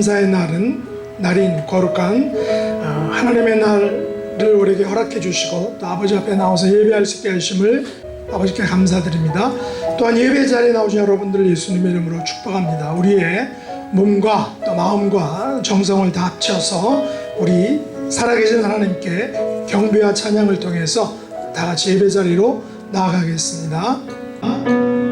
감사의 날인 거룩한 하나님의 날을 우리에게 허락해 주시고 또 아버지 앞에 나와서 예배할 수 있게 하심을 아버지께 감사드립니다. 또한 예배 자리에 나오신 여러분들을 예수님의 이름으로 축복합니다. 우리의 몸과 또 마음과 정성을 다 합쳐서 우리 살아계신 하나님께 경배와 찬양을 통해서 다 같이 예배 자리로 나아가겠습니다. 아름다운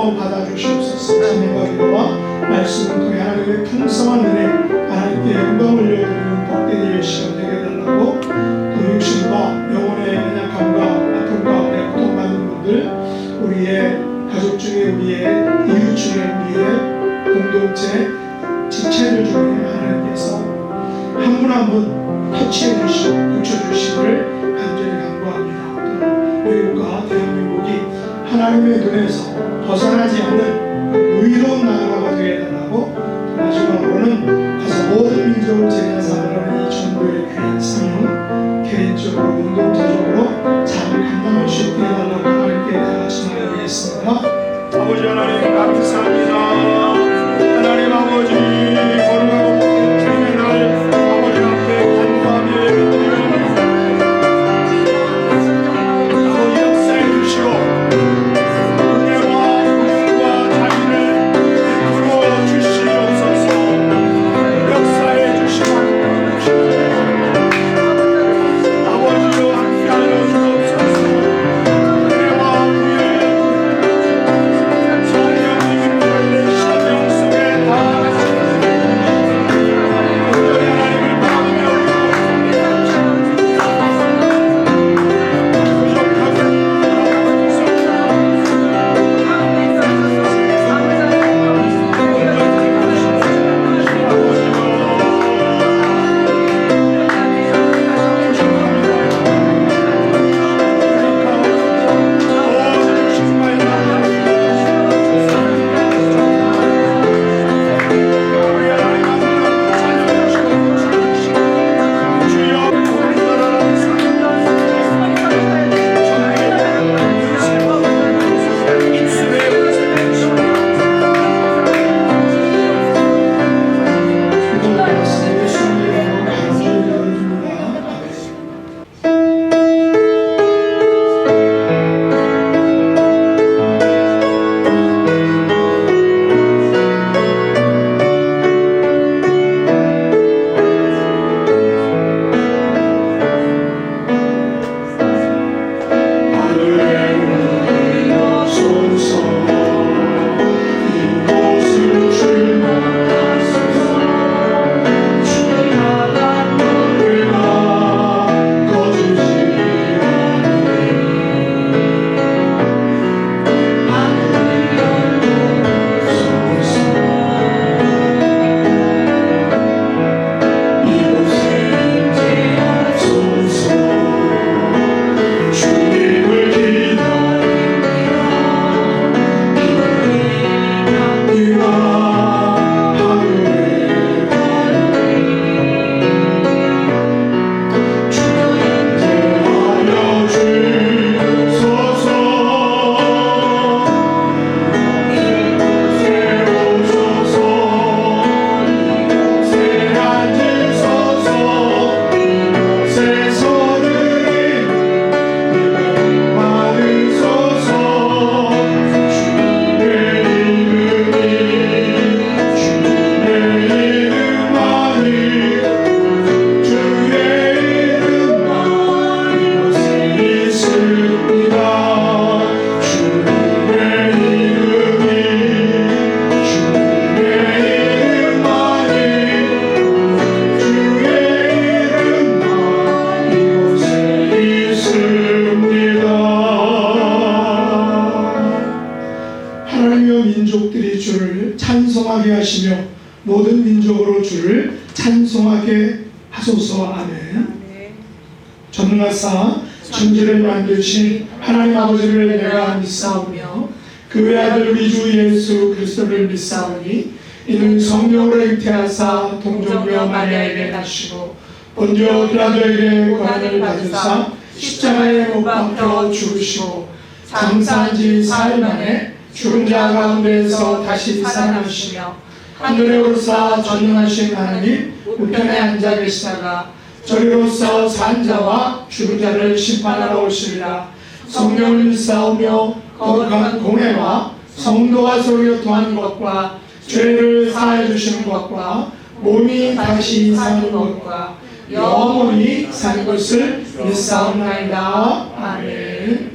주여 받아주시옵소서. 자매와 기도와 말씀을 통해 하나님의 풍성한 은혜, 하나님께 영광을 올려드리는 복되게 시간 되게 해달라고, 또 육신과 영혼의 연약함과 아픔 가운데 고통받는 분들, 우리의 가족 중에, 우리의 이웃 중에, 우리의 공동체 지체들 중에 하나님께서 한 분 한 분 터치해 주시고 고쳐주시기를 간절히 간구합니다. 또 외국과 대한민국이 하나님의 눈에서 벗어나지 않는 의로운 나라가 되게 해달라고, 마지막으로는 가서 모든 민족을 제자삼으로 이 전도의 귀한 사명 개인적으로 공동체적으로 잘 감당할 수 있게 해달라고 하나님께 다 같이 나누겠습니다. 아버지 하나님 감사합니다. 하나님 아버지 거룩하고 복된 주님의 날 아버지 앞에 간구하며 예배드립니다. 아버지 역사해 주시고 은혜와 복과 자비를 베풀어 주시옵소서. 역사해 주시고 아버지로 함께하여 주옵소서. 은혜와 부의 성령님의 심령 속에 다 온전히 하나님을 바라보며 민족들이 주를 찬송하게 하시며 모든 민족으로 주를 찬송하게 하소서. 아멘. 전능하사 천지를 만드신 하나님 아버지를 내가 믿사오며 그 외아들 우리 주 예수 그리스도를 믿사오니 이는 성령으로 잉태하사 동정녀 마리아에게 나시고 본디오 빌라도에게 고난을 받으사 십자가에 못 박혀 죽으시고 장사한 지 사흘 만에 죽은 자 가운데에서 다시 살아나시며 하늘에 오르사 전능하신 하나님 우편에 앉아 계시다가 저리로서 산 자와 죽은 자를 심판하러 오시리라. 성령을 믿사오며 거룩한 공회와 성도와 서로 교통하는 것과 죄를 사하여 주시는 것과 몸이 다시 사는 것과 영원히 사는 것을 믿사옵나이다. 아멘.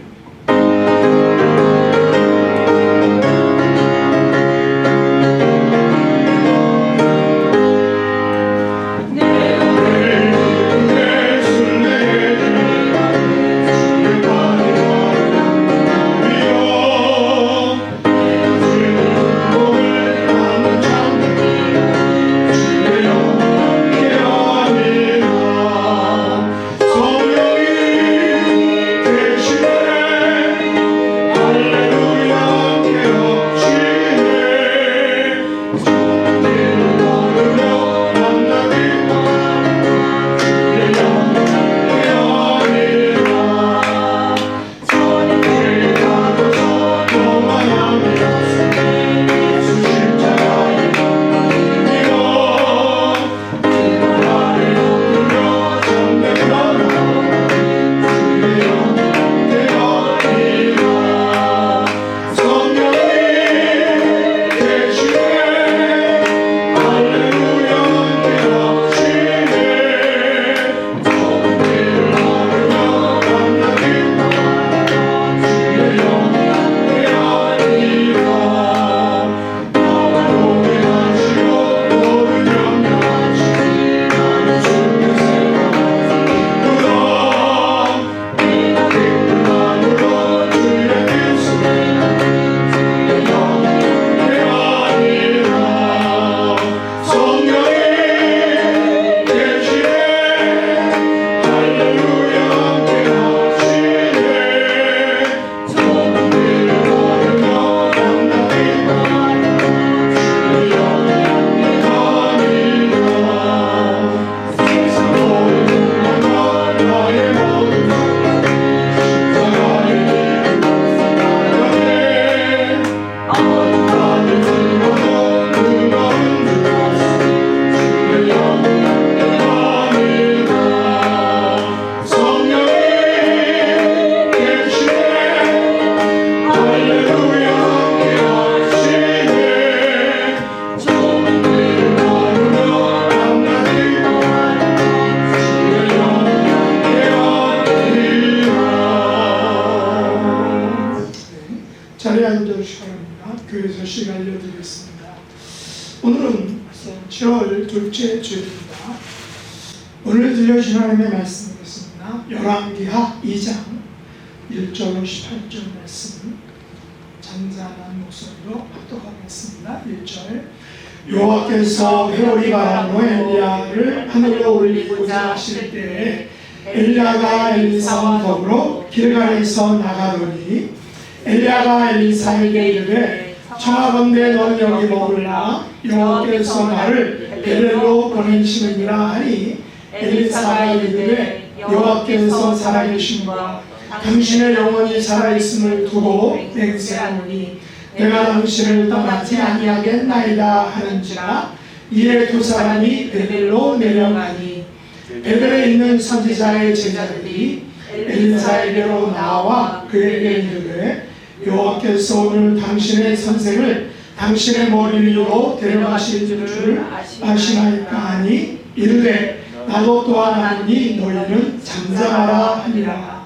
자리에 앉아주시기 바랍니다. 교회 소식 알려드리겠습니다. 오늘은 7월 둘째 주일입니다. 오늘 들려주신 하나님의 말씀이겠습니다. 열왕기하 2장 1절로 18절 말씀 잔잔한 목소리로 합독하겠습니다. 1절 여호와께서 회오리 바람으로 엘리야를 하늘로 올리고자 하실 때에 엘리야가 엘리사와 더불어 길갈에서 나가더니 엘리야가 엘리사에게 이르되 청하건대 너는 여기 머물라 여호와께서 나를 베델로 보내시느니라 하니 엘리사가 이르되 여호와께서 살아계심과 당신의 영혼이 살아있음을 두고 맹세하노니 내가 당신을 떠나지 아니하겠나이다 하는지라. 이에 두 사람이 베델로 내려가니 베델에 있는 선지자의 제자들이 엘리사에게로 나와 그에게 이르되 여호와께서 오늘 당신의 선생을 당신의 머리 위로 데려가실 줄을 아시나이까 하니 이르되 나도 또한 아노니 너희는 잠잠하라 하니라.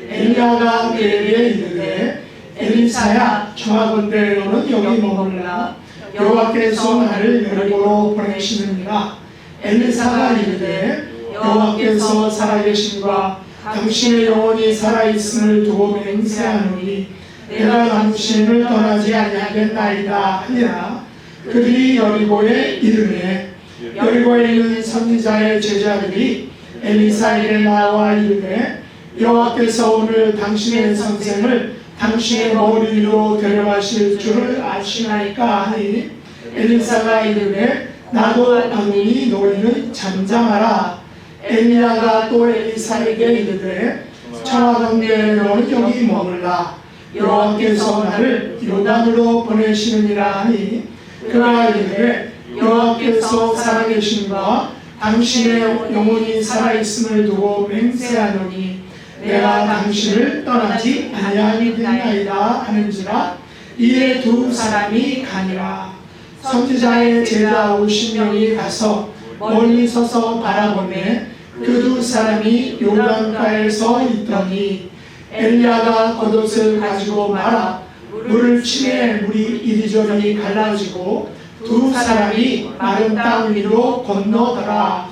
엘리야가 그에게 이르되 엘리사야 청하건대 너는 여기 머물라 여호와께서 나를 여리고로 보내시느니라. 엘리사가 이르되 여호와께서 살아계심과 당신의 영혼이 살아있음을 두고 맹세하노니 내가 당신을 떠나지 아니하겠나이다 하니라. 그들이 여리고에 이르매 여리고에 있는 선지자의 제자들이 엘리사에게 나와 이르되 여호와께서 오늘 당신의 선생을 당신의 머리 위로 데려가실 줄을 아시나이까 하니 엘리사가 이르되 나도 아노니 너희는 잠잠하라. 엘리야가 또 엘리사에게 이르되 청하건대 너는 여기 머물라 여호와께서 나를 요단으로 보내시느니라 하니 그가 이르되 여호와께서 살아계심과 당신의 영혼이 살아있음을 두고 맹세하노니 내가 당신을 떠나지 아니하겠나이다 하는지라. 이에 두 사람이 가니라. 선지자의 제자 50명이 가서 멀리 서서 바라보매 그 두 사람이 요단가에서 있더니 엘리야가 겉옷을 가지고 말아 물을 치매 물이 이리저리 갈라지고 두 사람이 마른 땅 위로 건너더라.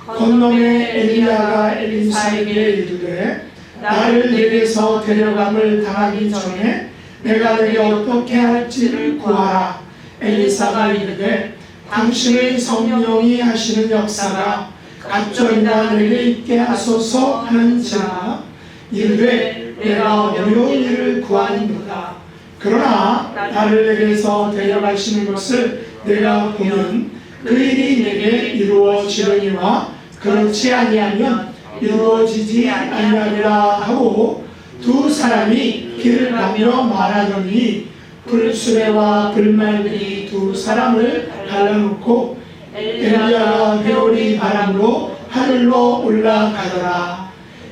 건너매 엘리야가 엘리사에게 이르되 나를 내게서 데려감을 당하기 전에 내가 내게 어떻게 할지를 구하라. 엘리사가 이르되 당신의 성령이 하시는 역사가 갑절이나 내게 있게 하소서 하는지라. 이르되 내가 어려운 일을 구하는도다. 그러나 나를 내게서 데려가시는 것을 내가 보면 그 일이 내게 이루어지려니와 그렇지 아니하면 이루어지지 아니하리라 하고 두 사람이 길을 가며 말하더니 불수레와 불말들이 두 사람을 갈라놓고 엘리야가 회오리 바람으로 하늘로 올라가더라.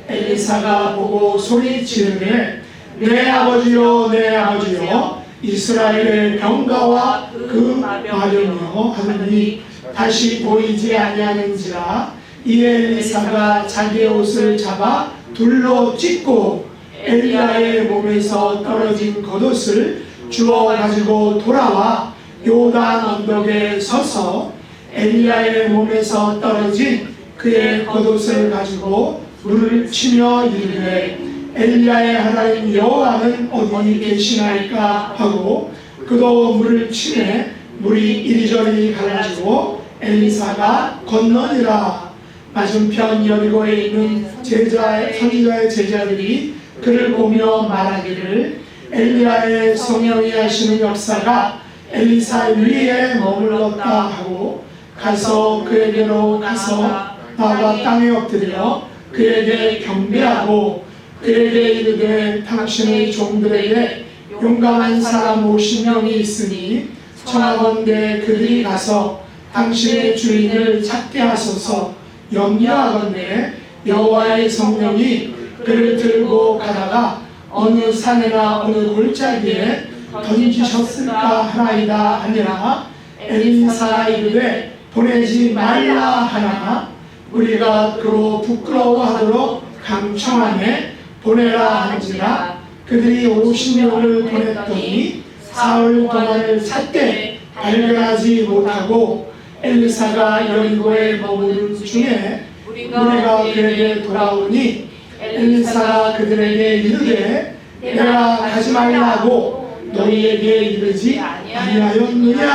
엘리사가 보고 소리 지르되 내 아버지여 내 아버지여 이스라엘의 병가와 그 마병이여 하더니 다시 보이지 아니하는지라. 이에 엘리사가 자기의 옷을 잡아 둘로 찢고 엘리야의 몸에서 떨어진 겉옷을 주워 가지고 돌아와 요단 언덕에 서서 엘리야의 몸에서 떨어진 그의 겉옷을 가지고 물을 치며 이르되 엘리야의 하나님 여호와는 어디 계시나이까 하고 그도 물을 치매 물이 이리저리 갈라지고 엘리사가 건너니라. 맞은편 여리고에 있는 선지자의 제자들이 그를 보며 말하기를 엘리야의 성령이 하시는 역사가 엘리사 위에 머물렀다 하고 가서 그에게로 가서 나가 땅에 엎드려 그에게 경배하고 그에게 이르되 당신의 종들에게 용감한 사람 50명이 있으니 청하건대 그들이 가서 당신의 주인을 찾게 하소서. 염려하건대 여호와의 성령이 그를 들고 가다가 어느 산이나 어느 골짜기에 던지셨을까 하나이다 하니라. 엘리사가 이르되 보내지 말라 하나 우리가 그로 부끄러워하도록 강청하네 보내라 한지라. 그들이 50년을 보냈더니 사흘 동안을 찾되 발견하지 못하고 엘리사가 여리고에 머무른 중에 무리가 그에게 돌아오니 엘리사가 그들에게 이르되 내가 가지 말라고 너희에게 이르지 아니하였느냐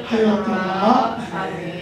하였더라. 아멘.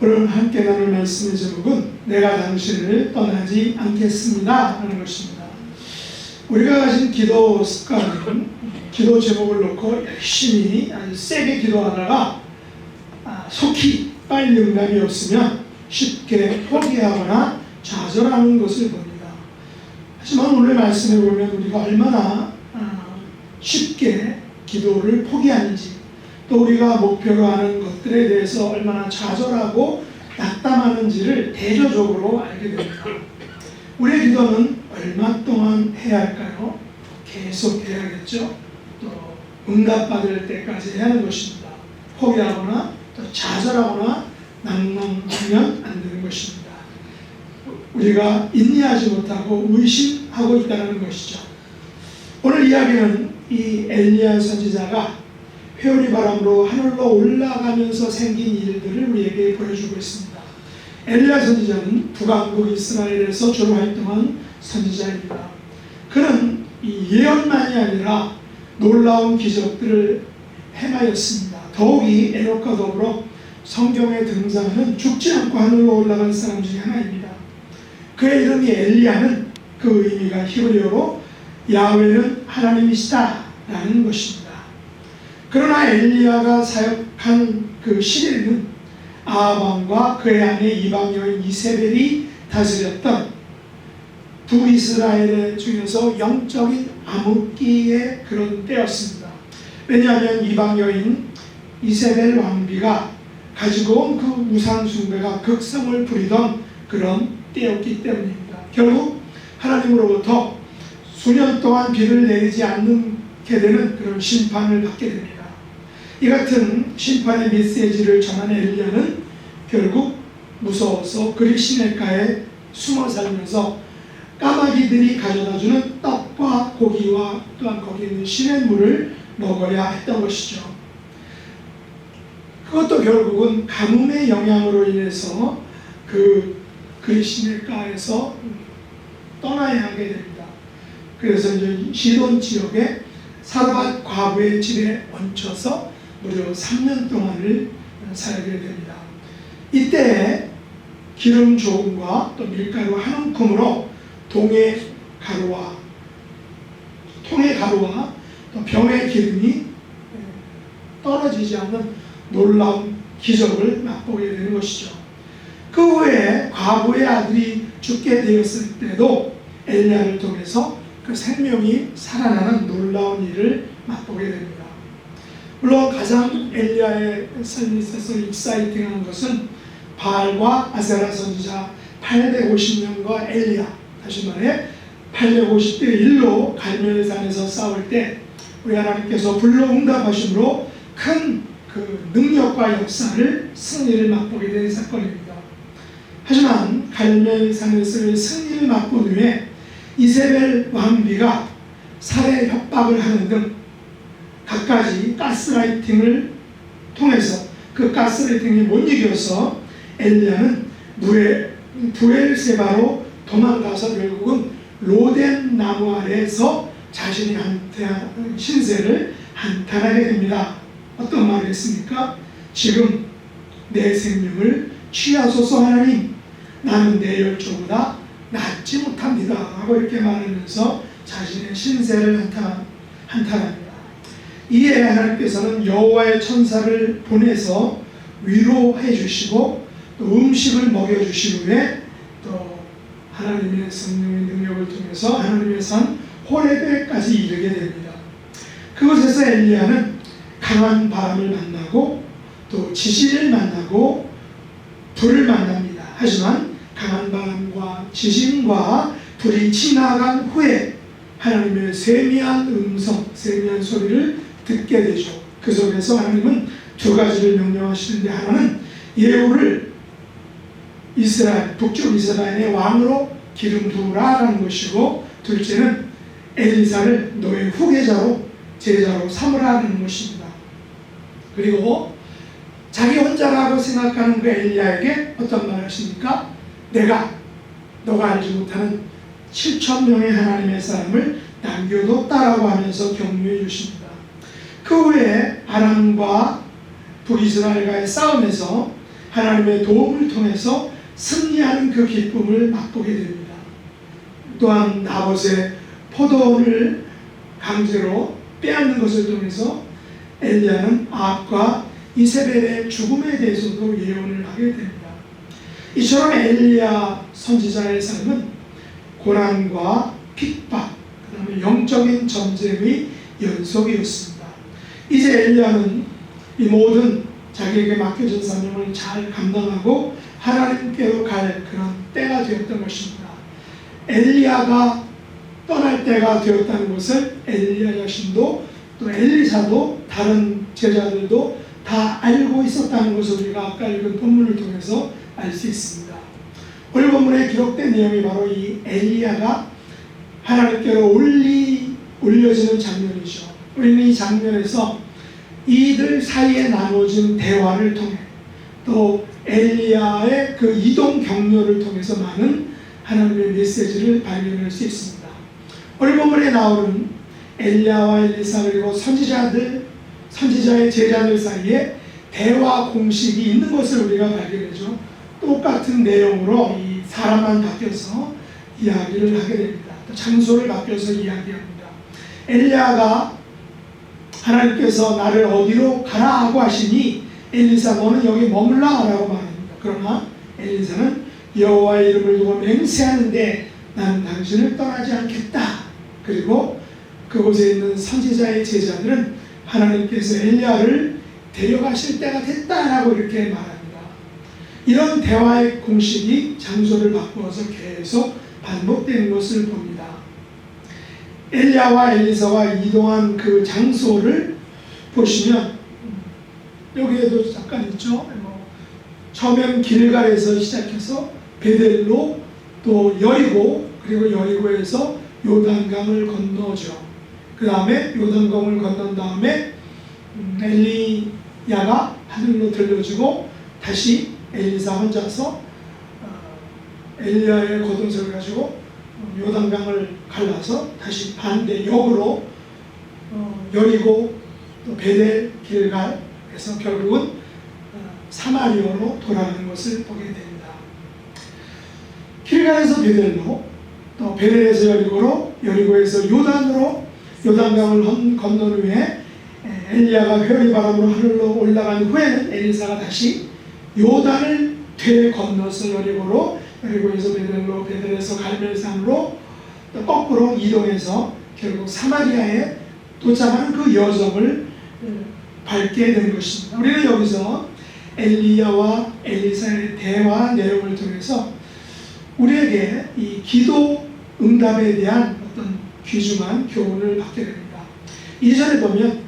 오늘 함께 나눌 말씀의 제목은 내가 당신을 떠나지 않겠습니다 라는 것입니다. 우리가 가진 기도 습관은 기도 제목을 놓고 열심히 아주 세게 기도하다가 속히 빨리 응답이 없으면 쉽게 포기하거나 좌절하는 것을 봅니다. 하지만 오늘 말씀에 보면 우리가 얼마나 쉽게 기도를 포기하는지, 또 우리가 목표로 하는 것들에 대해서 얼마나 좌절하고 낙담하는지를 대조적으로 알게 됩니다. 우리의 기도는 얼마 동안 해야 할까요? 계속 해야겠죠. 또 응답받을 때까지 해야 하는 것입니다. 포기하거나 또 좌절하거나 낭망하면 안 되는 것입니다. 우리가 인내하지 못하고 의심하고 있다는 것이죠. 오늘 이야기는 이 엘리야 선지자가 회오리 바람으로 하늘로 올라가면서 생긴 일들을 우리에게 보여주고 있습니다. 엘리야 선지자는 북왕국 이스라엘에서 주로 활동한 선지자입니다. 그는 이 예언만이 아니라 놀라운 기적들을 행하였습니다. 더욱이 에녹과 더불어 성경에 등장하는 죽지 않고 하늘로 올라간 사람 중에 하나입니다. 그의 이름이 엘리야는 그 의미가 히브리어로 야훼는 하나님이시다 라는 것입니다. 그러나 엘리야가 사역한 그 시대는 아합 그의 아내 이방 여인 이세벨이 다스렸던 북이스라엘 중에서 영적인 암흑기의 그런 때였습니다. 왜냐하면 이방 여인 이세벨 왕비가 가지고 온 그 우상 숭배가 극성을 부리던 그런 때였기 때문입니다. 결국 하나님으로부터 수년 동안 비를 내리지 않게 되는 그런 심판을 받게 됩니다. 이 같은 심판의 메시지를 전한 엘리야는 결국 무서워서 그리 시냇가에 숨어 살면서 까마귀들이 가져다주는 떡과 고기와 또한 거기에 있는 시냇물을 먹어야 했던 것이죠. 그것도 결국은 가뭄의 영향으로 인해서 그 시냇가에서 떠나야 하게 됩니다. 그래서 이제 시돈 지역에 사르밧 과부의 집에 얹혀서 무려 3년 동안을 살게 됩니다. 이때 기름 조금과 또 밀가루 한 움큼으로 통의 가루와 또 병의 기름이 떨어지지 않는 놀라운 기적을 맛보게 되는 것이죠. 그 후에 과부의 아들이 죽게 되었을 때도 엘리야를 통해서 그 생명이 살아나는 놀라운 일을 맛보게 됩니다. 물론 가장 엘리야의 삶에 있어서 익사이팅한 것은 바알과 아세라 선지자 850명과 엘리야, 다시 말해 850대 1로 갈멜산에서 싸울 때 우리 하나님께서 불러응답하심으로 큰 그 능력과 역사를 승리를 맛보게 된 사건입니다. 하지만 갈멜산에서의 승리를 맛본 후에 이세벨 왕비가 살해 협박을 하는 등 갖가지 가스라이팅을 통해서 그 가스라이팅이 못 이겨서 엘리야는 부엘세바로 도망가서 결국은 로덴 나무 아래에서 자신이 신세를 한탄하게 됩니다. 어떤 말을 했습니까? 지금 내 생명을 취하소서 하나님, 나는 내 열조보다 낫지 못합니다 하고 이렇게 말하면서 자신의 신세를 한탄합니다. 이에 하나님께서는 여호와의 천사를 보내서 위로해 주시고 또 음식을 먹여 주신 후에 또 하나님의 성령의 능력을 통해서 하나님의 산 호레베까지 이르게 됩니다. 그곳에서 엘리야는 강한 바람을 만나고 또 지진을 만나고 불을 만납니다. 하지만 강한 바람과 지진과 불이 지나간 후에 하나님의 세미한 음성, 세미한 소리를 듣게 되죠. 그 속에서 하나님은 두 가지를 명령하시는데, 하나는 예후를 이스라엘, 북쪽 이스라엘의 왕으로 기름 부으라라는 것이고, 둘째는 엘리사를 너의 후계자로 제자로 삼으라는 것입니다. 그리고 자기 혼자라고 생각하는 그 엘리야에게 어떤 말을 하십니까? 너가 알지 못하는 7,000명의 하나님의 사람을 남겨뒀다라고 하면서 격려해 주십니다. 그 후에 아람과 북이스라엘과의 싸움에서 하나님의 도움을 통해서 승리하는 그 기쁨을 맛보게 됩니다. 또한 나봇의 포도원을 강제로 빼앗는 것을 통해서 엘리야는 아합과 이세벨의 죽음에 대해서도 예언을 하게 됩니다. 이처럼 엘리야 선지자의 삶은 고난과 핍박, 그 다음에 영적인 전쟁의 연속이었습니다. 이제 엘리야는 이 모든 자기에게 맡겨진 사명을 잘 감당하고 하나님께로 갈 그런 때가 되었던 것입니다. 엘리야가 떠날 때가 되었다는 것을 엘리야 자신도 또 엘리사도 다른 제자들도 다 알고 있었다는 것을 우리가 아까 읽은 본문을 통해서 알 수 있습니다. 오늘 본문에 기록된 내용이 바로 이 엘리야가 하나님께로 올려지는 장면이죠. 우리는 이 장면에서 이들 사이에 나눠진 대화를 통해 또 엘리야의 그 이동 경로를 통해서 많은 하나님의 메시지를 발견할 수 있습니다. 오늘 본문에 나오는 엘리야와 엘리사 그리고 선지자의 제자들 사이에 대화 공식이 있는 것을 우리가 발견하죠. 똑같은 내용으로 이 사람만 바뀌어서 이야기를 하게 됩니다. 또 장소를 바뀌어서 이야기합니다. 엘리야가 하나님께서 나를 어디로 가라 하고 하시니 엘리사 너는 여기 머물라 라고 말합니다. 그러나 엘리사는 여호와의 이름을 두고 맹세하는데 나는 당신을 떠나지 않겠다. 그리고 그곳에 있는 선지자의 제자들은 하나님께서 엘리야를 데려가실 때가 됐다라고 이렇게 말합니다. 이런 대화의 공식이 장소를 바꾸어서 계속 반복되는 것을 봅니다. 엘리야와 엘리사가 이동한 그 장소를 보시면 여기에도 잠깐 있죠. 처음엔 길갈에서 시작해서 베델로 또 여리고 그리고 여리고에서 요단강을 건너죠. 그 다음에 요단강을 건넌 다음에 엘리야가 하늘로 들려주고 다시 엘리사 혼자서 엘리야의 겉옷을 가지고 요단강을 갈라서 다시 반대 역으로 여리고 또 베델 길갈에서 결국은 사마리아로 돌아가는 것을 보게 됩니다. 길갈에서 베델로 또 베델에서 여리고로 여리고에서 요단으로 요단강을 건넌 후에 엘리야가 회오리바람으로 하늘로 올라간 후에는 엘리사가 다시 요단을 되건너서 여리고로 여리고에서 베델로, 베델에서 갈멜산으로 또 거꾸로 이동해서 결국 사마리아에 도착하는 그 여정을 밟게 된 것입니다. 우리는 여기서 엘리야와 엘리사의 대화 내용을 통해서 우리에게 이 기도 응답에 대한 어떤 귀중한 교훈을 받게 됩니다. 2절에 보면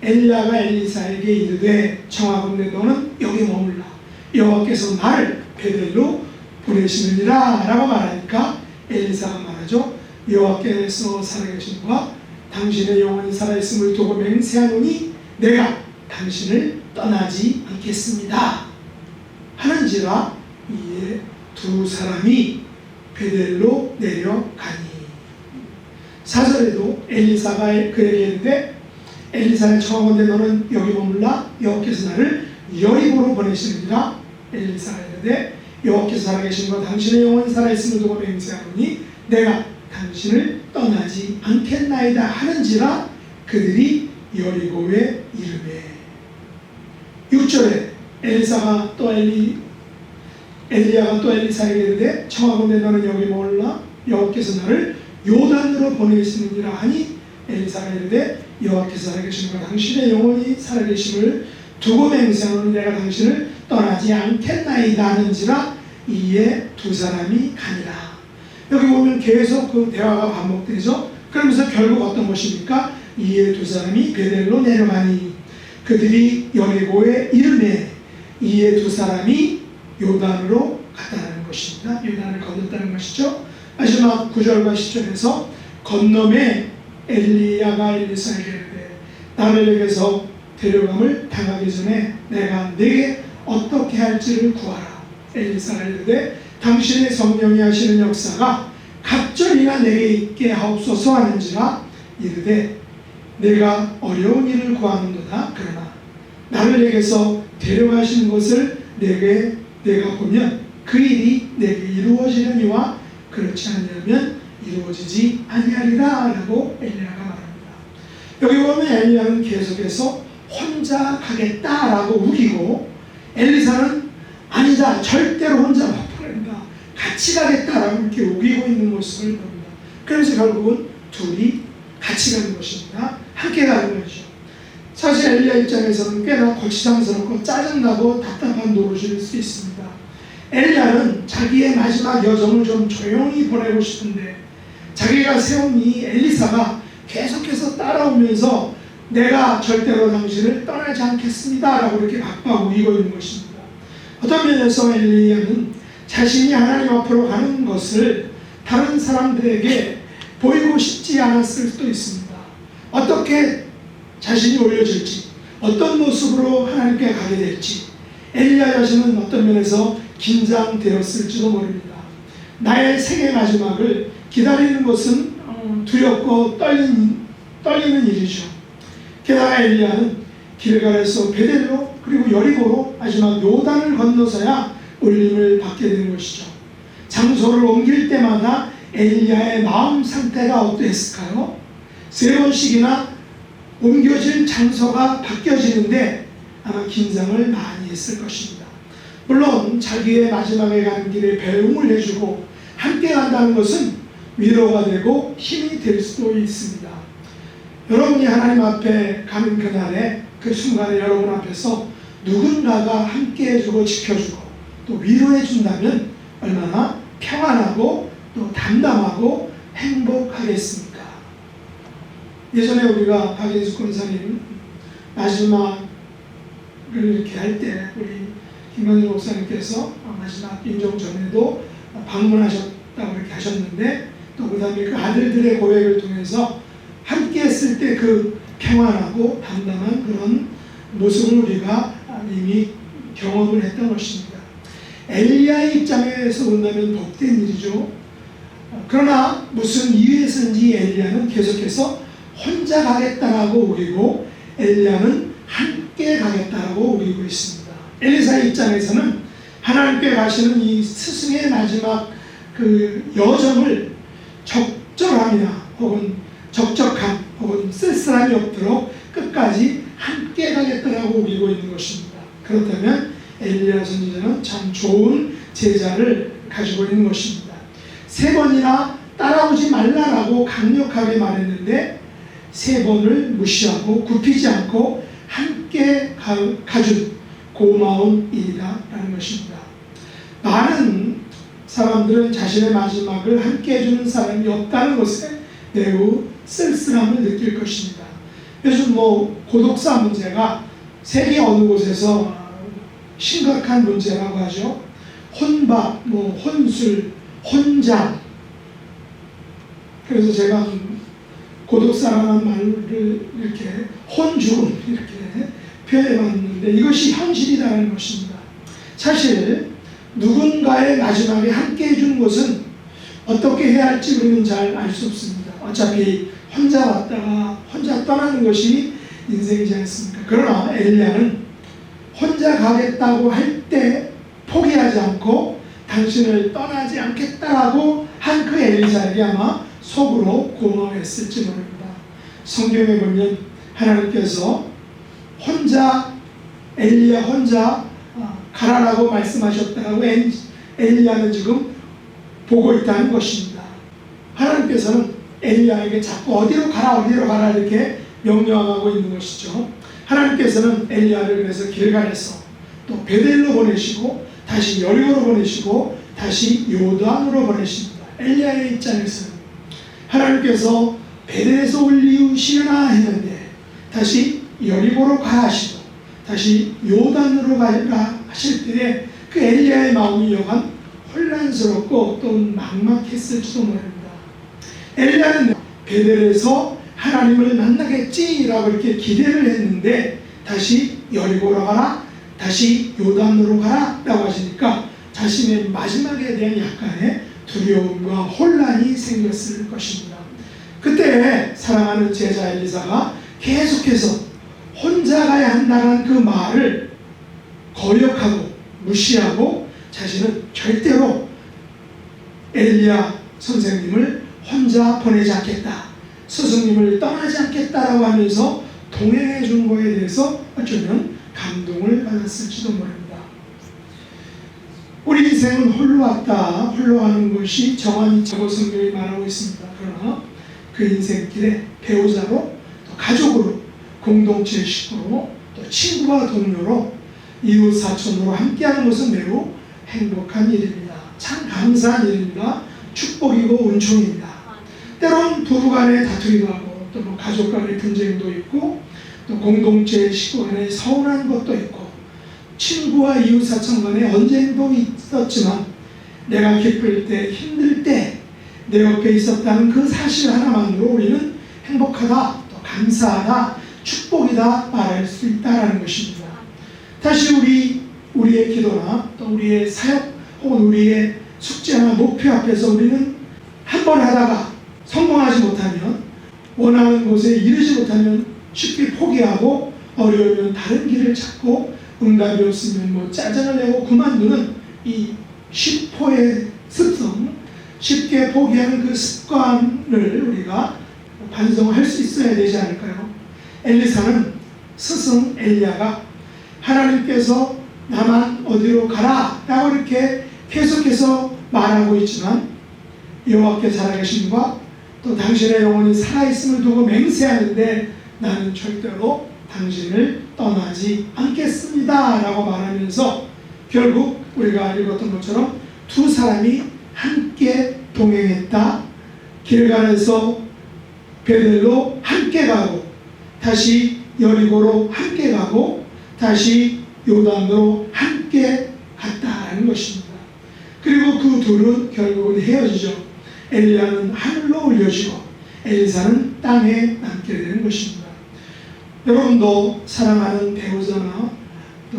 엘리야가 엘리사에게 이르되 청하건대 너는 여기 머물라 여호와께서 나를 베델로 보내시느니라 라고 말하니까 엘리사가 말하죠. 여호와께서 살아계심과 당신의 영혼이 살아있음을 두고 맹세하노니 내가 당신을 떠나지 않겠습니다 하는지라 이에 두 사람이 베델로 내려가니. 4절에도 엘리사가 그에게 이르되 엘리사의 청하건대 너는 여기 머물라 여호와께서 나를 여리고로 보내시느니라. 엘리사가 이르되 여호와께서 살아계신과 당신의 영혼이 살아있음을 두고 맹세하노니 내가 당신을 떠나지 않겠나이다 하는지라 그들이 여리고에 이르매. 6절에 엘리야가 또 엘리사에게 이르되 청하건대 너는 여기 머물라 여호와께서 나를 요단으로 보내시느니라 하니 엘리사가 이르되 여호와께서 살아계심과 당신의 영혼이 살아계심을 두고 맹세하노니 내가 당신을 떠나지 않겠나이다 하는지라 이에 두 사람이 가니라. 여기 보면 계속 그 대화가 반복되죠. 그러면서 결국 어떤 것입니까? 이에 두 사람이 베델로 내려가니 그들이 여리고에 이르매 이에 두 사람이 요단으로 갔다는 것입니다. 요단을 건넜다는 것이죠. 마지막 9절과 10절에서 건너매 엘리야가 엘리사에게 이르되 나를 내게서 데려감을 당하기 전에 내가 네게 어떻게 할지를 구하라. 엘리사가 이르되 당신의 성령이 하시는 역사가 갑절이나 내게 있게 하옵소서 하는지라 이르되 내가 어려운 일을 구하는도다. 그러나 나를 내게서 데려가시는 것을 내가 보면 그 일이 내게 이루어지려니와 그렇지 않으면 이루어지지 아니하리라 라고 엘리야가 말합니다. 여기 보면 엘리야는 계속해서 혼자 가겠다라고 우기고 엘리사는 아니다 절대로 혼자 못 보낸다 같이 가겠다라고 이렇게 우기고 있는 모습을 봅니다. 그래서 결국은 둘이 같이 가는 것입니다. 함께 가는 것이죠. 사실 엘리야 입장에서는 꽤나 거치장스럽고 짜증나고 답답한 노릇일 수 있습니다. 엘리야는 자기의 마지막 여정을 좀 조용히 보내고 싶은데 자기가 세운 이 엘리사가 계속해서 따라오면서 내가 절대로 당신을 떠나지 않겠습니다 라고 이렇게 박박하고 우기고 있는 것입니다. 어떤 면에서 엘리야는 자신이 하나님 앞으로 가는 것을 다른 사람들에게 보이고 싶지 않았을 수도 있습니다. 어떻게 자신이 올려질지 어떤 모습으로 하나님께 가게 될지 엘리야 자신은 어떤 면에서 긴장되었을지도 모릅니다. 나의 생애 마지막을 기다리는 것은 두렵고 떨리는 일이죠. 게다가 엘리야는 길갈에서 베델로 그리고 여리고로 마지막 요단을 건너서야 울림을 받게 되는 것이죠. 장소를 옮길 때마다 엘리야의 마음 상태가 어땠을까요? 3번씩이나 옮겨질 장소가 바뀌어지는데 아마 긴장을 많이 했을 것입니다. 물론 자기의 마지막에 가는 길에 배웅을 해주고 함께 간다는 것은 위로가 되고 힘이 될 수도 있습니다. 여러분이 하나님 앞에 가는 그날에 그 순간에 여러분 앞에서 누군가가 함께 해주고 지켜주고 또 위로해 준다면 얼마나 평안하고 또 담담하고 행복하겠습니까? 예전에 우리가 박인숙 권사님 마지막을 이렇게 할 때 우리 김만일 목사님께서 마지막 임종 전에도 방문하셨다고 이렇게 하셨는데 또 그 다음에 그 아들들의 고백을 통해서 함께 했을 때 그 평안하고 담담한 그런 모습을 우리가 이미 경험을 했던 것입니다. 엘리야의 입장에서 본다면 복된 일이죠. 그러나 무슨 이유에서인지 엘리야는 계속해서 혼자 가겠다라고 우기고 엘리야는 함께 가겠다라고 우기고 있습니다. 엘리사의 입장에서는 하나님께 가시는 이 스승의 마지막 그 여정을 적절함이나 혹은 적적함 혹은 쓸쓸함이 없도록 끝까지 함께 가겠다라고 우기고 있는 것입니다. 그렇다면 엘리야 선지자는 참 좋은 제자를 가지고 있는 것입니다. 3번이나 따라오지 말라라고 강력하게 말했는데 3번을 무시하고 굽히지 않고 함께 가준 고마운 일이다라는 것입니다. 많은 사람들은 자신의 마지막을 함께 해주는 사람이 없다는 것에 매우 쓸쓸함을 느낄 것입니다. 요즘 고독사 문제가 세계 어느 곳에서 심각한 문제라고 하죠. 혼밥, 혼술, 혼자. 그래서 제가 고독사라는 말을 이렇게 혼죽음 이렇게 표현해봤는데 이것이 현실이라는 것입니다. 사실 누군가의 마지막에 함께 해주는 것은 어떻게 해야 할지 우리는 잘 알 수 없습니다. 어차피 혼자 왔다가 혼자 떠나는 것이 인생이지 않습니까? 그러나 엘리야는 혼자 가겠다고 할 때 포기하지 않고 당신을 떠나지 않겠다라고 한 그 엘리사에게 아마 속으로 고마워했을지 모릅니다. 성경에 보면 하나님께서 엘리야 혼자 가라라고 말씀하셨다고 엘리야는 지금 보고 있다는 것입니다. 하나님께서는 엘리야에게 자꾸 어디로 가라 이렇게 명령하고 있는 것이죠. 하나님께서는 엘리야를 그래서 길갈에서 또 베델로 보내시고 다시 여리고로 보내시고 다시 요단으로 보내십니다. 엘리야의 입장에서는 하나님께서 베델에서 올리우시려나 했는데 다시 여리고로 가 하시고 다시 요단으로 가라 하실 때에 그 엘리야의 마음이 여간 혼란스럽고 또 막막했을지도 모릅니다. 엘리야는 베델에서 하나님을 만나겠지라고 이렇게 기대를 했는데 다시 여리고로 가라 다시 요단으로 가라 라고 하시니까 자신의 마지막에 대한 약간의 두려움과 혼란이 생겼을 것입니다. 그때 사랑하는 제자 엘리사가 계속해서 혼자 가야 한다는 그 말을 거역하고 무시하고 자신은 절대로 엘리야 선생님을 혼자 보내지 않겠다, 스승님을 떠나지 않겠다라고 하면서 동행해 준 거에 대해서 어쩌면 감동을 받았을지도 모릅니다. 우리 인생은 홀로 왔다 홀로 가는 것이 정한이라고 성경이 말하고 있습니다. 그러나 그 인생길에 배우자로 또 가족으로 공동체 식구로 또 친구와 동료로 이웃 사촌으로 함께하는 것은 매우 행복한 일입니다. 참 감사한 일입니다. 축복이고 은총입니다. 때론 부부간에 다투기도 하고 또 가족 간의 분쟁도 있고 또 공동체 식구 간에 서운한 것도 있고 친구와 이웃 사촌 간에 언쟁도 있었지만 내가 기쁠 때 힘들 때 내 옆에 있었다는 그 사실 하나만으로 우리는 행복하다 또 감사하다 축복이다 말할 수 있다는 것입니다. 다시 우리의 기도나 또 우리의 사역 혹은 우리의 숙제나 목표 앞에서 우리는 한 번 하다가 성공하지 못하면 원하는 곳에 이르지 못하면 쉽게 포기하고 어려우면 다른 길을 찾고 응답이 없으면 짜증을 내고 그만두는 이 시포의 습성 쉽게 포기하는 그 습관을 우리가 반성할 수 있어야 되지 않을까요? 엘리사는 스승 엘리야가 하나님께서 나만 어디로 가라 라고 이렇게 계속해서 말하고 있지만 여호와께 살아계심과 또 당신의 영혼이 살아있음을 두고 맹세하는데 나는 절대로 당신을 떠나지 않겠습니다 라고 말하면서 결국 우리가 읽었던 것처럼 두 사람이 함께 동행했다. 길갈에서 베델로 함께 가고 다시 여리고로 함께 가고 다시 요단으로 함께 갔다는 것입니다. 그리고 그 둘은 결국은 헤어지죠. 엘리야는 하늘로 올려지고 엘리사는 땅에 남게 되는 것입니다. 여러분도 사랑하는 배우자나 또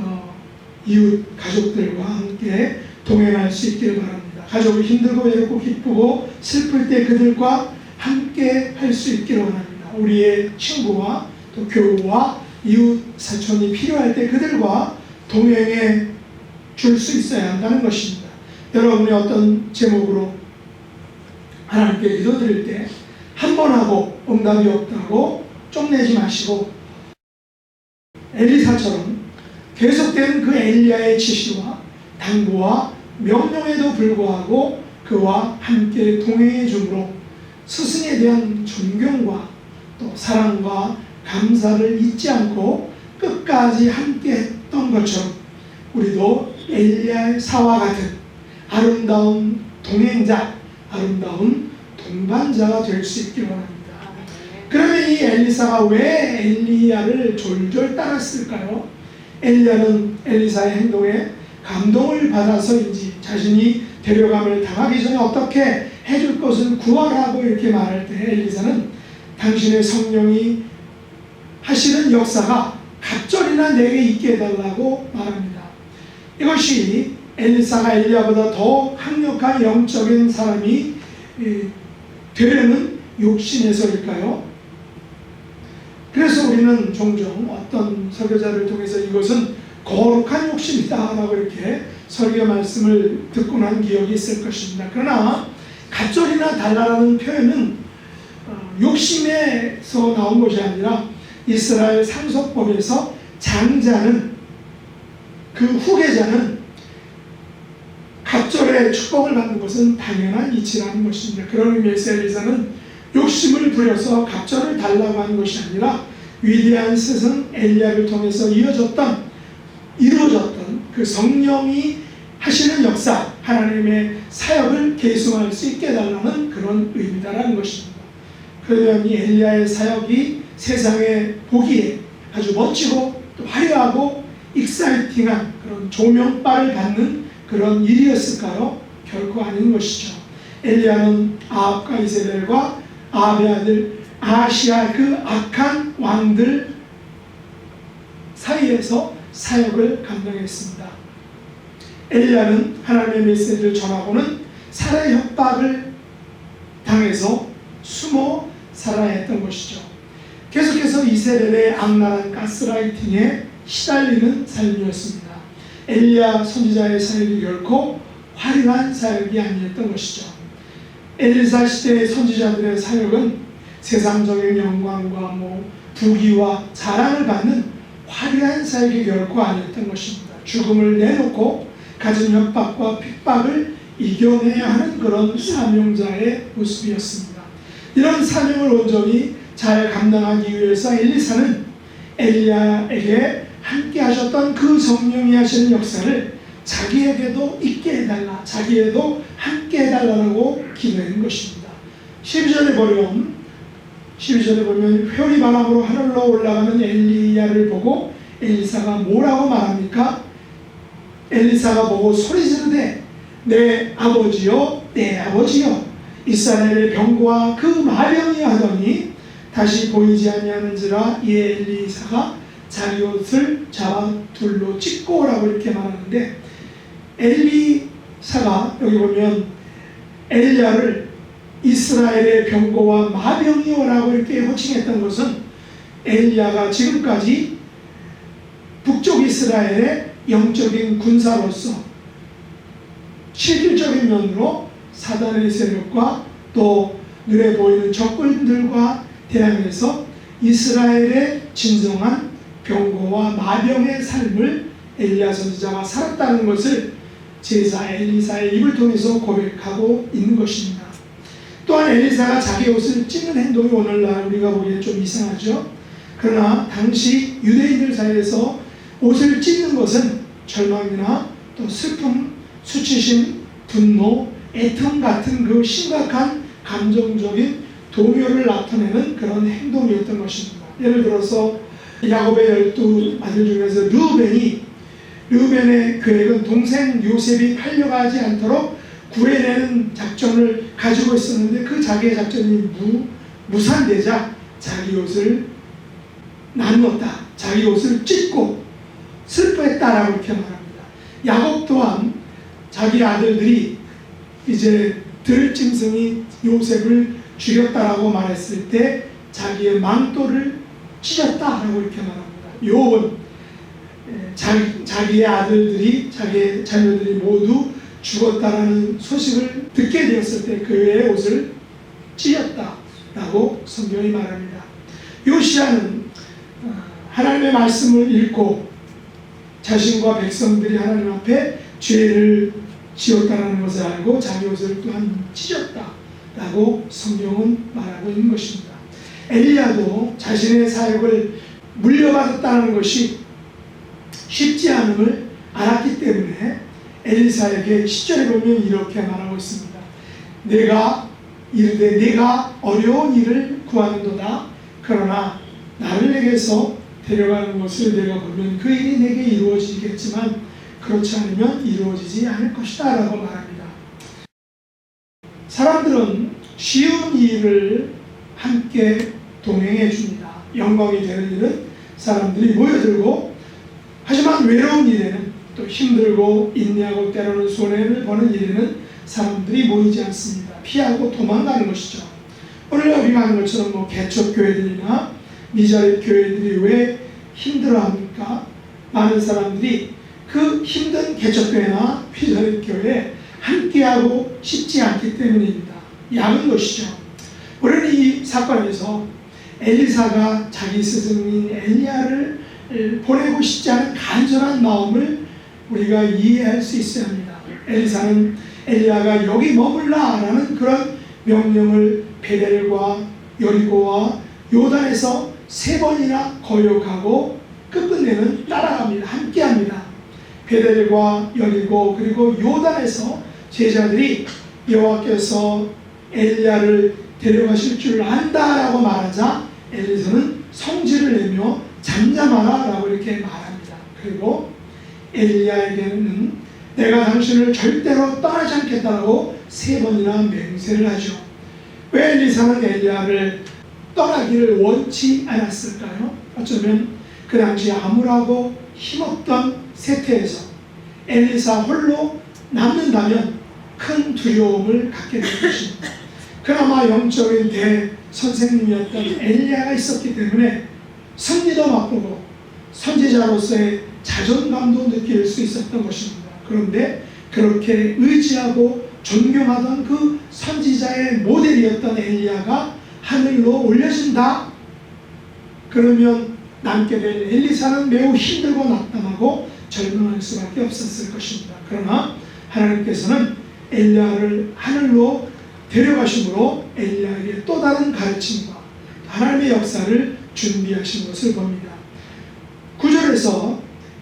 이웃 가족들과 함께 동행할 수 있기를 바랍니다. 가족이 힘들고 외롭고 기쁘고 슬플 때 그들과 함께 할 수 있기를 원합니다. 우리의 친구와 또 교우와 이웃 사촌이 필요할 때 그들과 동행해 줄 수 있어야 한다는 것입니다. 여러분이 어떤 제목으로 하나님께 기도드릴 때 한 번 하고 응답이 없다고 쪽내지 마시고 엘리사처럼 계속되는 그 엘리야의 지시와 당부와 명령에도 불구하고 그와 함께 동행해 주므로 스승에 대한 존경과 또 사랑과 감사를 잊지 않고 끝까지 함께 했던 것처럼 우리도 엘리야의 사와 같은 아름다운 동행자, 아름다운 동반자가 될 수 있길 원합니다. 그러면 이 엘리사가 왜 엘리야를 졸졸 따랐을까요? 엘리야는 엘리사의 행동에 감동을 받아서인지 자신이 데려감을 당하기 전에 어떻게 해줄 것을 구하라고 이렇게 말할 때 엘리사는 당신의 성령이 하시는 역사가 갑절이나 내게 있게 해달라고 말합니다. 이것이 엘리사가 엘리야보다 더 강력한 영적인 사람이 되려는 욕심에서일까요? 그래서 우리는 종종 어떤 설교자를 통해서 이것은 거룩한 욕심이다 라고 이렇게 설교 말씀을 듣고 난 기억이 있을 것입니다. 그러나 갑절이나 달라라는 표현은 욕심에서 나온 것이 아니라 이스라엘 상속법에서 장자는, 그 후계자는 갑절의 축복을 받는 것은 당연한 이치라는 것입니다. 그런 의미에서 엘리사는 욕심을 부려서 갑절을 달라고 하는 것이 아니라 위대한 스승 엘리야를 통해서 이루어졌던 그 성령이 하시는 역사, 하나님의 사역을 계승할 수 있게 해달라는 그런 의미다라는 것입니다. 그러면 이 엘리야의 사역이 세상에 보기에 아주 멋지고 또 화려하고 익사이팅한 그런 조명빨을 받는 그런 일이었을까요? 결코 아닌 것이죠. 엘리야는 아합과 이세벨과 아합의 아들 아하시아 그 악한 왕들 사이에서 사역을 감당했습니다. 엘리야는 하나님의 메시지를 전하고는 살해 협박을 당해서 숨어 살아야 했던 것이죠. 계속해서 이세벨의 악랄한 가스라이팅에 시달리는 삶이었습니다. 엘리야 선지자의 사역이 결코 화려한 사역이 아니었던 것이죠. 엘리사 시대의 선지자들의 사역은 세상적인 영광과 부귀와 자랑을 받는 화려한 사역이 결코 아니었던 것입니다. 죽음을 내놓고 가진 협박과 핍박을 이겨내야 하는 그런 사명자의 모습이었습니다. 이런 사명을 온전히 잘 감당하기 위해서 엘리사는 엘리야에게 함께 하셨던 그 성령이 하시는 역사를 자기에게도 있게 해달라, 자기에도 함께 해달라고 기도한 것입니다. 12절에 보면 회오리 바람으로 하늘로 올라가는 엘리야를 보고 엘리사가 뭐라고 말합니까? 엘리사가 보고 소리 지르되 내 아버지여, 내 아버지여, 이스라엘의 병거와 그 마병이여 하더니 다시 보이지 아니하는지라. 이에 엘리사가 자기 옷을 잡아 둘로 찢고 오라고 이렇게 말하는데, 엘리사가 여기 보면 엘리야를 이스라엘의 병거와 마병이여라고 이렇게 호칭했던 것은 엘리야가 지금까지 북쪽 이스라엘의 영적인 군사로서 실질적인 면으로 사단의 세력과 또 눈에 보이는 적군들과 대항해서 이스라엘의 진정한 병거와 마병의 삶을 엘리야 선지자가 살았다는 것을 제사 엘리사의 입을 통해서 고백하고 있는 것입니다. 또한 엘리사가 자기 옷을 찢는 행동이 오늘날 우리가 보기에 좀 이상하죠. 그러나 당시 유대인들 사이에서 옷을 찢는 것은 절망이나 또 슬픔, 수치심, 분노, 애통 같은 그 심각한 감정적인 동요를 나타내는 그런 행동이었던 것입니다. 예를 들어서 야곱의 12아들 중에서 르우벤의 계획은 동생 요셉이 팔려가지 않도록 구해내는 작전을 가지고 있었는데, 그 자기의 작전이 무산되자 자기 옷을 나누었다, 자기 옷을 찢고 슬퍼했다라고 이렇게 말합니다. 야곱 또한 자기 아들들이 이제 들짐승이 요셉을 죽였다라고 말했을 때 자기의 망토를 찢었다라고 이렇게 말합니다. 요업은 자기의 아들들이, 자기의 자녀들이 모두 죽었다라는 소식을 듣게 되었을 때 그의 옷을 찢었다라고 성경이 말합니다. 요시야는 하나님의 말씀을 읽고 자신과 백성들이 하나님 앞에 죄를 지었다는 것을 알고 자기 옷을 또한 찢었다라고 성경은 말하고 있는 것입니다. 엘리야도 자신의 사역을 물려받았다는 것이 쉽지 않음을 알았기 때문에 엘리사에게 10절에 보면 이렇게 말하고 있습니다. 내가 이르되 내가 어려운 일을 구하는도다. 그러나 나를 내게서 데려가는 것을 내가 보면 그 일이 내게 이루어지겠지만 그렇지 않으면 이루어지지 않을 것이다 라고 말합니다. 사람들은 쉬운 일을 함께 동행해 줍니다. 영광이 되는 일은 사람들이 모여들고, 하지만 외로운 일에는, 또 힘들고 인내하고 때로는 손해를 보는 일에는 사람들이 모이지 않습니다. 피하고 도망가는 것이죠. 오늘 우리가 하는 것처럼 개척교회들이나 미자립 교회들이 왜 힘들어합니까? 많은 사람들이 그 힘든 개척교회나 미자립 교회에 함께하고 싶지 않기 때문입니다. 약은 것이죠. 우리는 이 사건에서 엘리사가 자기 스승인 엘리야를 보내고 싶지 않은 간절한 마음을 우리가 이해할 수 있어야 합니다. 엘리사는 엘리야가 여기 머물라라는 그런 명령을 베델과 여리고와 요단에서 3번이나 거역하고 끝끝내는 따라갑니다. 함께합니다. 베델과 여리고 그리고 요단에서 제자들이 여호와께서 엘리야를 데려가실 줄 안다라고 말하자 엘리사는 성질을 내며 잠잠하라 라고 이렇게 말합니다. 그리고 엘리야에게는 내가 당신을 절대로 떠나지 않겠다라고 3번이나 맹세를 하죠. 왜 엘리사는 엘리야를 떠나기를 원치 않았을까요? 어쩌면 그 당시 암울하고 힘없던 세태에서 엘리사 홀로 남는다면 큰 두려움을 갖게 될 것입니다. 그나마 영적인 대선생님이었던 엘리야가 있었기 때문에 승리도 맛보고 선지자로서의 자존감도 느낄 수 있었던 것입니다. 그런데 그렇게 의지하고 존경하던 그 선지자의 모델이었던 엘리야가 하늘로 올려진다? 그러면 남게 될 엘리사는 매우 힘들고 낙담하고 절망할 수밖에 없었을 것입니다. 그러나 하나님께서는 엘리야를 하늘로 데려가심으로 엘리야에게 또 다른 가르침과 하나님의 역사를 준비하신 것을 봅니다. 9절에서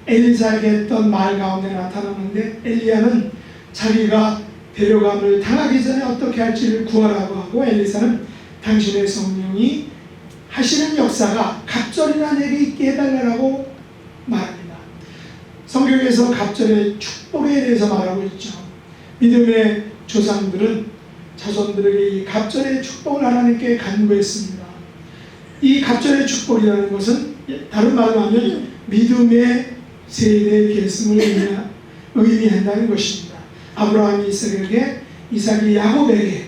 엘리사에게 했던 말 가운데 나타나는데 엘리야는 자기가 데려감을 당하기 전에 어떻게 할지를 구하라고 하고 엘리사는 당신의 성령이 하시는 역사가 갑절이나 내게 있게 해달라고 말합니다. 성경에서 갑절의 축복에 대해서 말하고 있죠. 믿음의 조상들은 자손들에게 이 갑절의 축복을 하나님께 간구했습니다. 이 갑절의 축복이라는 것은 다른 말로 하면 믿음의 세대 계승을 의미한다는 것입니다. 아브라함이 이삭에게, 이삭이 야곱에게,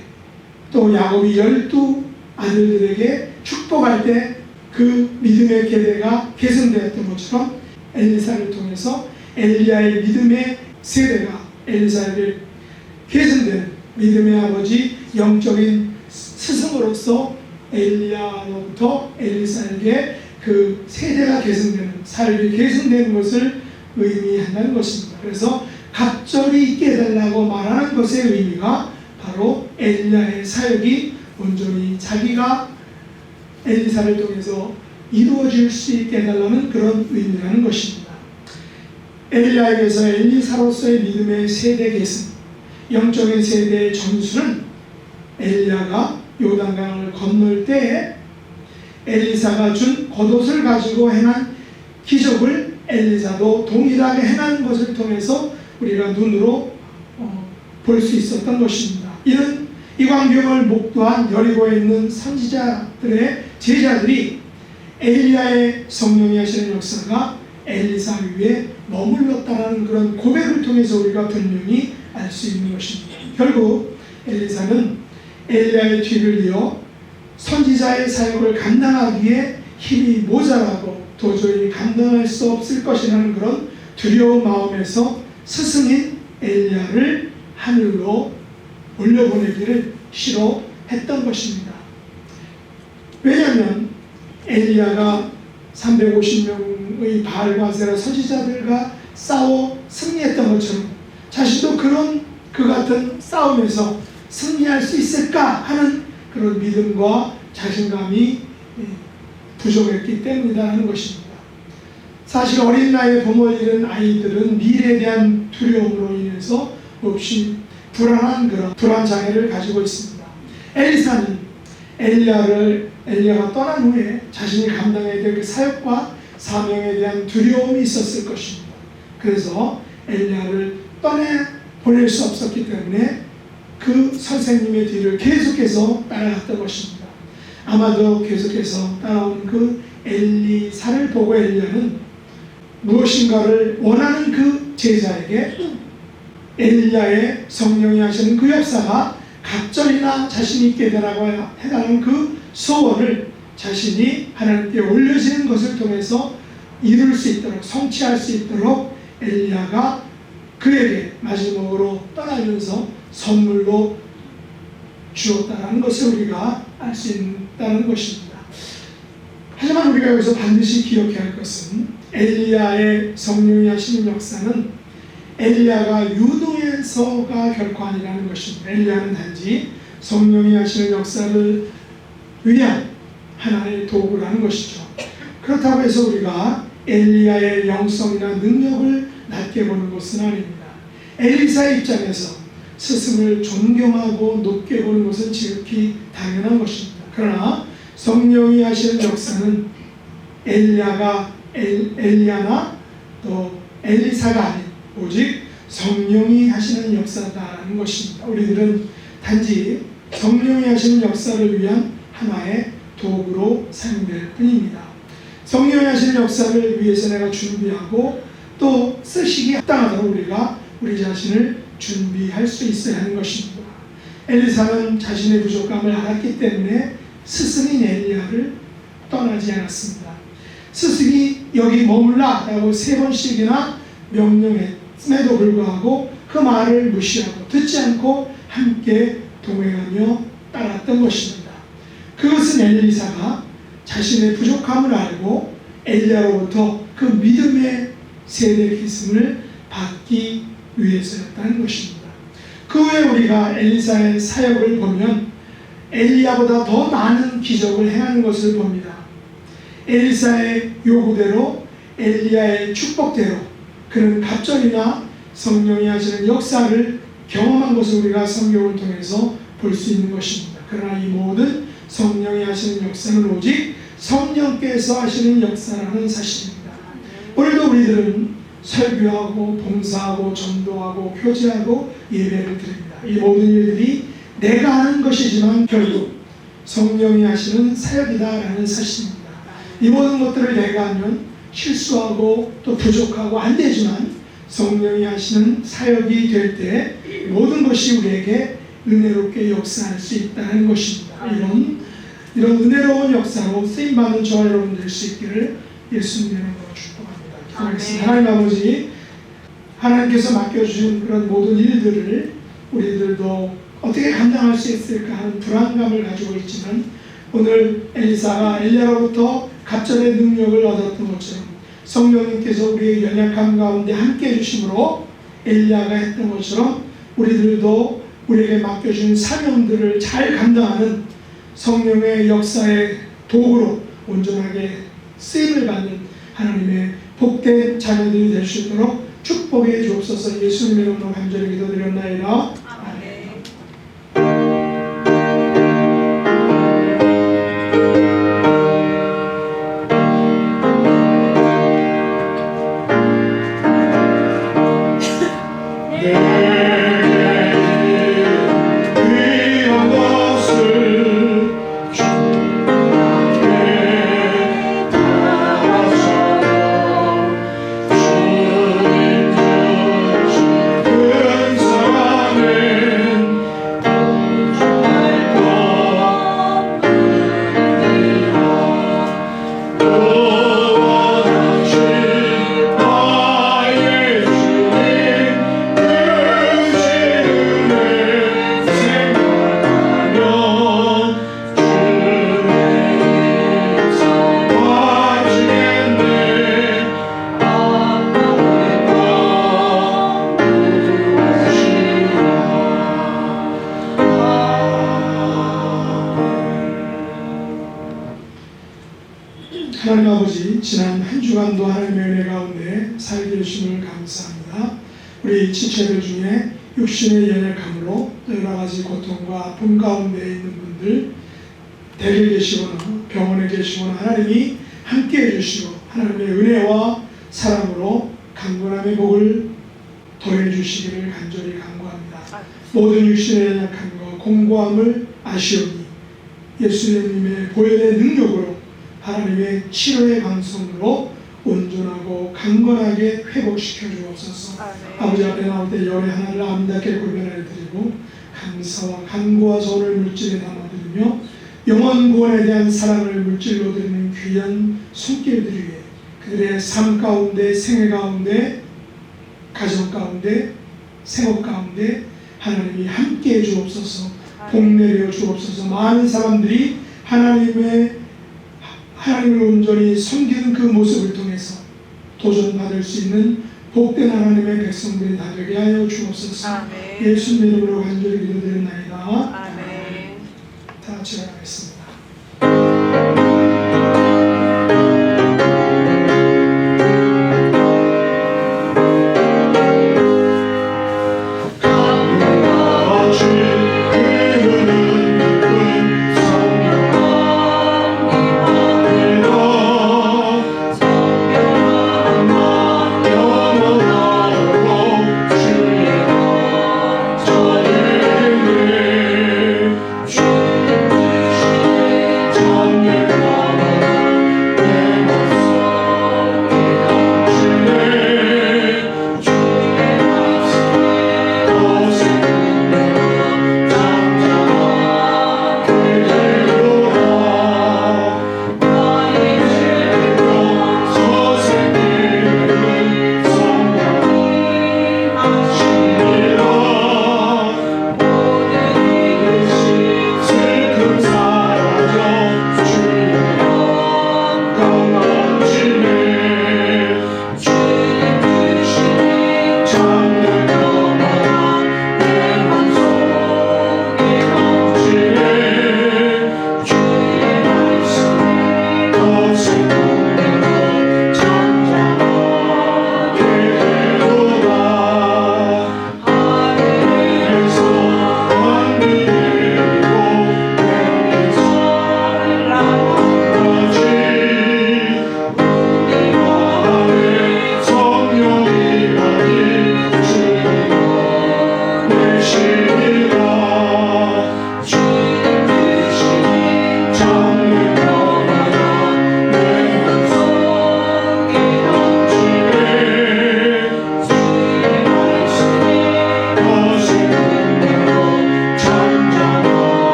또 야곱이 12 아들들에게 축복할 때 그 믿음의 계대가 계승되었던 것처럼 엘리사를 통해서 엘리야의 믿음의 세대가 엘리사에게 계승되는 믿음의 아버지 영적인 스승으로서 엘리야로부터 엘리사에게 그 세대가 계승되는, 삶이 계승되는 것을 의미한다는 것입니다. 그래서 갑절이 있게 해달라고 말하는 것의 의미가 바로 엘리야의 사역이 온전히 자기가 엘리사를 통해서 이루어질 수 있게 해달라는 그런 의미라는 것입니다. 엘리야에게서 엘리사로서의 믿음의 세대 계승, 영적인 세대의 전수는 엘리야가 요단강을 건널 때에 엘리사가 준 겉옷을 가지고 행한 기적을 엘리사도 동일하게 행하는 것을 통해서 우리가 눈으로 볼 수 있었던 것입니다. 이는 이 광경을 목도한 여리고에 있는 선지자들의 제자들이 엘리야의 성령이 하시는 역사가 엘리사 위에 머물렀다는 그런 고백을 통해서 우리가 분명히 알 수 있는 것입니다. 결국 엘리사는 엘리야의 뒤를 이어 선지자의 사역을 감당하기에 힘이 모자라고 도저히 감당할 수 없을 것이라는 그런 두려운 마음에서 스승인 엘리야를 하늘로 올려보내기를 싫어했던 것입니다. 왜냐하면 엘리야가 350명의 바알과 아세라 선지자들과 싸워 승리했던 것처럼 자신도 그런 그 같은 싸움에서 승리할 수 있을까 하는 그런 믿음과 자신감이 부족했기 때문이라는 것입니다. 사실 어린 나이에 부모를 잃은 아이들은 미래에 대한 두려움으로 인해서 몹시 불안한 그런 불안 장애를 가지고 있습니다. 엘리사는 엘리야가 떠난 후에 자신이 감당해야 될 그 사역과 사명에 대한 두려움이 있었을 것입니다. 그래서 엘리야를 보낼 수 없었기 때문에 그 선생님의 뒤를 계속해서 따라갔던 것입니다. 아마도 계속해서 따라온 그 엘리사를 보고 엘리야는 무엇인가를 원하는 그 제자에게 엘리야의 성령이 하시는 그 역사가 갑절이나 자신 있게 되라고 해달라는 그 소원을 자신이 하나님께 올려지는 것을 통해서 이룰 수 있도록, 성취할 수 있도록 엘리야가 그에게 마지막으로 떠나면서 선물로 주었다는 것을 우리가 알 수 있다는 것입니다. 하지만 우리가 여기서 반드시 기억해야 할 것은 엘리야의 성령이 하시는 역사는 엘리야가 유도해서가 결코 아니라는 것입니다. 엘리야는 단지 성령이 하시는 역사를 위한 하나의 도구라는 것이죠. 그렇다고 해서 우리가 엘리야의 영성이나 능력을 낮게 보는 것은 아닙니다. 엘리사의 입장에서 스승을 존경하고 높게 보는 것은 지극히 당연한 것입니다. 그러나 성령이 하시는 역사는 엘리야나 또 엘리사가 아닌 오직 성령이 하시는 역사다라는 것입니다. 우리들은 단지 성령이 하시는 역사를 위한 하나의 도구로 사용될 뿐입니다. 성령이 하시는 역사를 위해서 내가 준비하고 또 쓰시기에 합당하도록 우리가 우리 자신을 준비할 수 있어야 하는 것입니다. 엘리사는 자신의 부족함을 알았기 때문에 스승인 엘리야를 떠나지 않았습니다. 스승이 여기 머물라 라고 3번씩이나 명령했음에도 불구하고 그 말을 무시하고 듣지 않고 함께 동행하며 따랐던 것입니다. 그것은 엘리사가 자신의 부족함을 알고 엘리야로부터 그 믿음의 세대 기승을 받기 위해서였다는 것입니다. 그 후에 우리가 엘리사의 사역을 보면 엘리야보다 더 많은 기적을 행하는 것을 봅니다. 엘리사의 요구대로 엘리야의 축복대로 그는 갑절이나 성령이 하시는 역사를 경험한 것을 우리가 성경을 통해서 볼 수 있는 것입니다. 그러나 이 모든 성령이 하시는 역사는 오직 성령께서 하시는 역사라는 사실입니다. 오늘도 우리들은 설교하고 봉사하고 전도하고 교제하고 예배를 드립니다. 이 모든 일들이 내가 하는 것이지만 결국 성령이 하시는 사역이다라는 사실입니다. 이 모든 것들을 내가 하면 실수하고 또 부족하고 안 되지만 성령이 하시는 사역이 될 때 모든 것이 우리에게 은혜롭게 역사할 수 있다는 것입니다. 이런 은혜로운 역사로 쓰임받는 저와 여러분 될 수 있기를 예수님의 이름으로 축복합니다. 기도하겠습니다. 하나님 아버지, 하나님께서 맡겨주신 그런 모든 일들을 우리들도 어떻게 감당할 수 있을까 하는 불안감을 가지고 있지만 오늘 엘리사가 엘리야로부터 갑절의 능력을 얻었던 것처럼 성령님께서 우리의 연약함 가운데 함께 해주심으로 엘리야가 했던 것처럼 우리들도 우리에게 맡겨준 사명들을 잘 감당하는 성령의 역사의 도구로 온전하게 쓰임을 받는 하나님의 복된 자녀들이 될 수 있도록 축복해 주옵소서. 예수님의 이름으로 간절히 기도드렸나이다. 사랑을 하나님 아버지, 지난 한 주간도 하나님의 은혜 가운데 살게 해주심을 감사합니다. 우리 지체들 중에 육신의 연약함으로 여러 가지 고통과 아픔 가운데 있는 분들, 댁에 계시거나 병원에 계시거나 하나님이 함께 해주시고 하나님의 은혜와 사랑으로 강건함의 복을 더해 주시기를 간절히 간구합니다. 모든 육신의 연약함과 공고함을 아시오니 예수님의 보혈의 능력으로 하나님의 치료의 방송으로 온전하고 강건하게 회복시켜 주옵소서. 아버지 앞에 나올 때 열의 하나를 아름답게 구별하여 드리고 감사와 간구와 전을 물질에 담아드리며 영원 구원에 대한 사랑을 물질로 드리는 귀한 손길들 위해 그들의 삶 가운데, 생애 가운데, 가정 가운데, 생업 가운데 하나님이 함께해 주옵소서. 복 내려 주옵소서. 많은 사람들이 하나님을 온전히 섬기는 그 모습을 통해서 도전받을 수 있는 복된 하나님의 백성들이 다 되게 하여 주옵소서. 예수님 이름으로 간절히 기도드립나이다. 아멘. 다 같이 하겠습니다.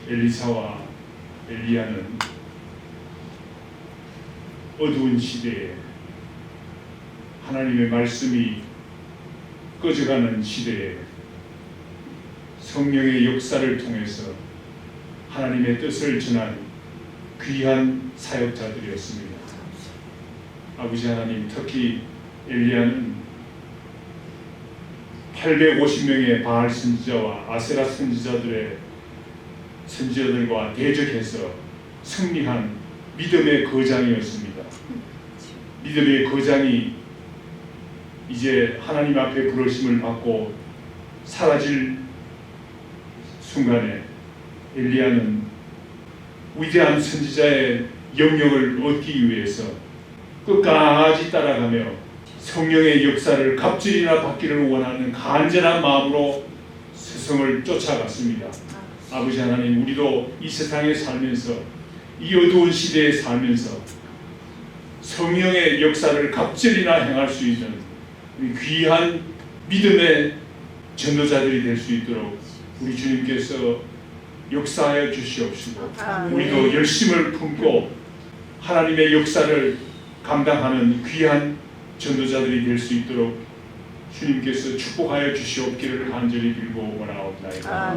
엘리사와 엘리야는 어두운 시대에 하나님의 말씀이 꺼져가는 시대에 성령의 역사를 통해서 하나님의 뜻을 전한 귀한 사역자들이었습니다. 아버지 하나님, 특히 엘리야는 850명의 바알 선지자와 아세라 선지자들과 대적해서 승리한 믿음의 거장이었습니다. 믿음의 거장이 이제 하나님 앞에 부르심을 받고 사라질 순간에 엘리야는 위대한 선지자의 영역을 얻기 위해서 끝까지 따라가며 성령의 역사를 갑질이나 받기를 원하는 간절한 마음으로 스승을 쫓아갔습니다. 아버지 하나님, 우리도 이 세상에 살면서 이 어두운 시대에 살면서 성령의 역사를 갑질이나 행할 수 있는 우리 귀한 믿음의 전도자들이 될 수 있도록 우리 주님께서 역사하여 주시옵시고 우리도 열심을 품고 하나님의 역사를 감당하는 귀한 전도자들이 될 수 있도록 주님께서 축복하여 주시옵기를 간절히 빌고 원하옵나이다.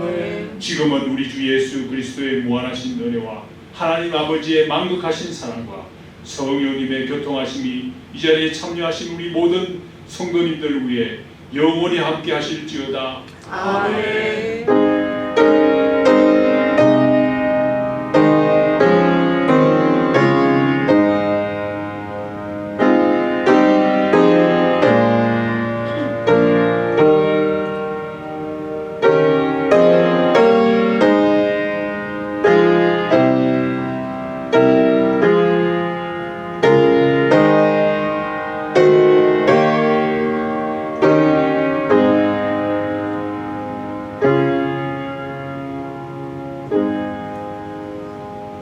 지금은 우리 주 예수 그리스도의 무한하신 은혜와 하나님 아버지의 만극하신 사랑과 성령님의 교통하심이 이 자리에 참여하신 우리 모든 성도님들 위해 영원히 함께 하실지어다. 아멘.